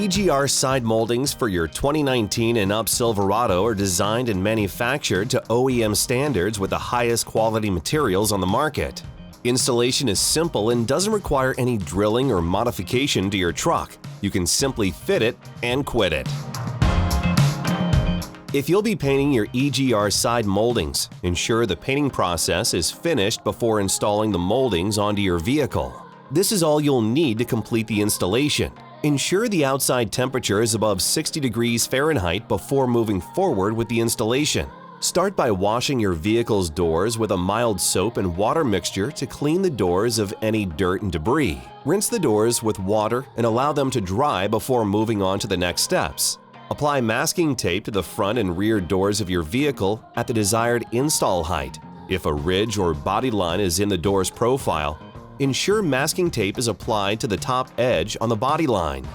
EGR side moldings for your 2019 and up Silverado are designed and manufactured to OEM standards with the highest quality materials on the market. Installation is simple and doesn't require any drilling or modification to your truck. You can simply fit it and quit it. If you'll be painting your EGR side moldings, ensure the painting process is finished before installing the moldings onto your vehicle. This is all you'll need to complete the installation. Ensure the outside temperature is above 60 degrees Fahrenheit before moving forward with the installation. Start by washing your vehicle's doors with a mild soap and water mixture to clean the doors of any dirt and debris. Rinse the doors with water and allow them to dry before moving on to the next steps. Apply masking tape to the front and rear doors of your vehicle at the desired install height. If a ridge or body line is in the door's profile, ensure masking tape is applied to the top edge on the body line.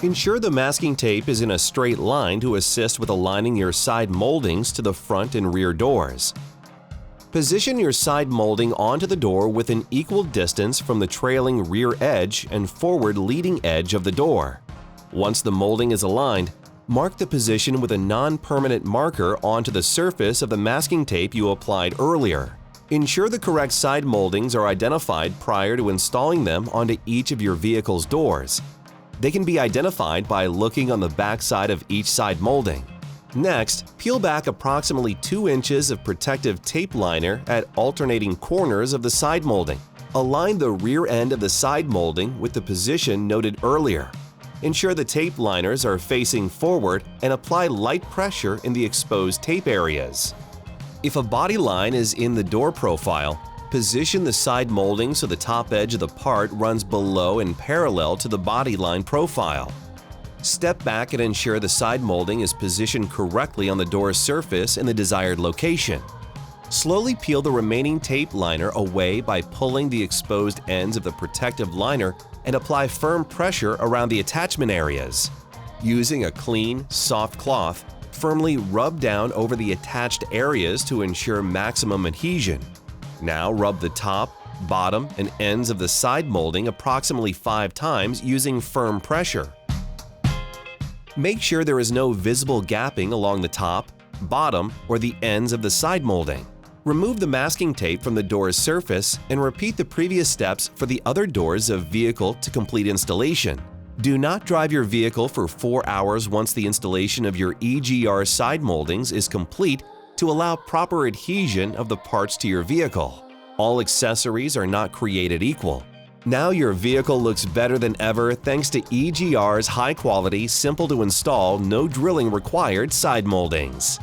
Ensure the masking tape is in a straight line to assist with aligning your side moldings to the front and rear doors. Position your side molding onto the door with an equal distance from the trailing rear edge and forward leading edge of the door. Once the molding is aligned, mark the position with a non-permanent marker onto the surface of the masking tape you applied earlier. Ensure the correct side moldings are identified prior to installing them onto each of your vehicle's doors. They can be identified by looking on the back side of each side molding. Next, peel back approximately 2 inches of protective tape liner at alternating corners of the side molding. Align the rear end of the side molding with the position noted earlier. Ensure the tape liners are facing forward and apply light pressure in the exposed tape areas. If a body line is in the door profile, position the side molding so the top edge of the part runs below and parallel to the body line profile. Step back and ensure the side molding is positioned correctly on the door's surface in the desired location. Slowly peel the remaining tape liner away by pulling the exposed ends of the protective liner and apply firm pressure around the attachment areas. Using a clean, soft cloth, firmly rub down over the attached areas to ensure maximum adhesion. Now rub the top, bottom, and ends of the side molding approximately 5 times using firm pressure. Make sure there is no visible gapping along the top, bottom, or the ends of the side molding. Remove the masking tape from the door's surface and repeat the previous steps for the other doors of vehicle to complete installation. Do not drive your vehicle for 4 hours once the installation of your EGR side moldings is complete to allow proper adhesion of the parts to your vehicle. All accessories are not created equal. Now your vehicle looks better than ever thanks to EGR's high-quality, simple-to-install, no drilling required side moldings.